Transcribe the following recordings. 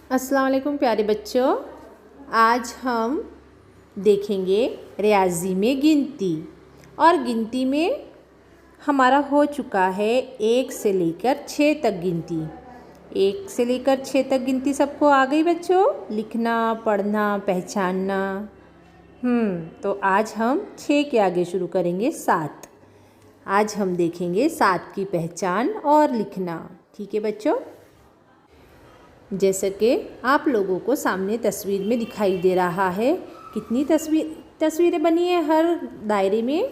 अस्सलाम वालेकुम प्यारे बच्चों। आज हम देखेंगे रियाजी में गिनती। और गिनती में हमारा हो चुका है 1 से लेकर 6 तक गिनती। 1 से लेकर 6 तक गिनती सबको आ गई बच्चों? लिखना, पढ़ना, पहचानना। तो आज हम 6 के आगे शुरू करेंगे 7। आज हम देखेंगे 7 की पहचान और लिखना। ठीक है बच्चों? जैसे कि आप लोगों को सामने तस्वीर में दिखाई दे रहा है, कितनी तस्वीरें बनी है। हर दायरे में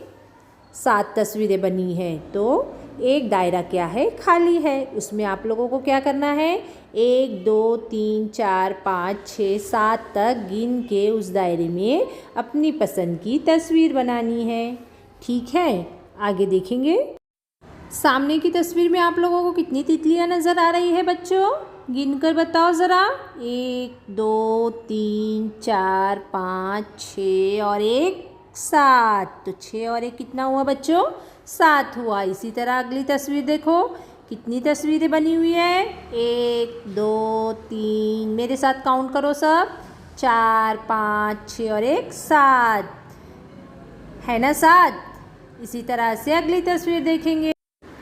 7 तस्वीरें बनी हैं। तो एक दायरा क्या है? खाली है। उसमें आप लोगों को क्या करना है? 1 2 3 4 5 6 7 तक गिन के उस दायरे में अपनी पसंद की तस्वीर बनानी है। ठीक है, आगे देखेंगे। सामने की तस्वीर में आप लोगों को कितनी तितलियां नज़र आ रही है बच्चों? गिनकर बताओ ज़रा। 1 2 3 4 5 6 और 1 7। तो 6 और 1 कितना हुआ बच्चों? 7 हुआ। इसी तरह अगली तस्वीर देखो, कितनी तस्वीरें बनी हुई है? 1 2 3, मेरे साथ काउंट करो सब। 4 5 6 और 1 7 है ना, 7। इसी तरह से अगली तस्वीर देखेंगे।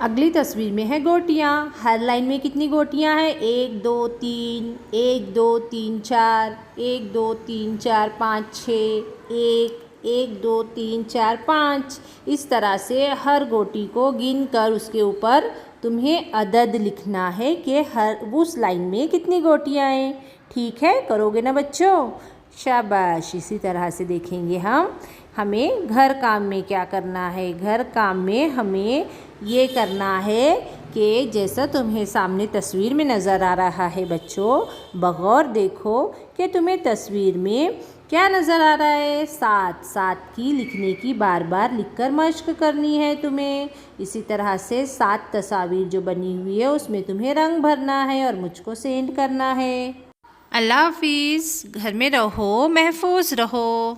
अगली तस्वीर में है गोटियाँ। हर लाइन में कितनी गोटियाँ हैं? 1 2 3, 1 2 3 4, 1 2 3 4 5 6, 1 2 3 4 5। इस तरह से हर गोटी को गिन कर उसके ऊपर तुम्हें अदद लिखना है कि हर उस लाइन में कितनी गोटियाँ हैं। ठीक है, करोगे ना बच्चों? शाबाश। इसी तरह से देखेंगे हमें घर काम में क्या करना है। घर काम में हमें ये करना है कि जैसा तुम्हें सामने तस्वीर में नज़र आ रहा है बच्चों, बगौर देखो कि तुम्हें तस्वीर में क्या नज़र आ रहा है। 7 की लिखने की बार बार लिखकर मश्क करनी है तुम्हें। इसी तरह से 7 तस्वीर जो बनी हुई है उसमें तुम्हें रंग भरना है और मुझको सेंड करना है। अल्लाह हाफिज़। घर में रहो, महफूज रहो।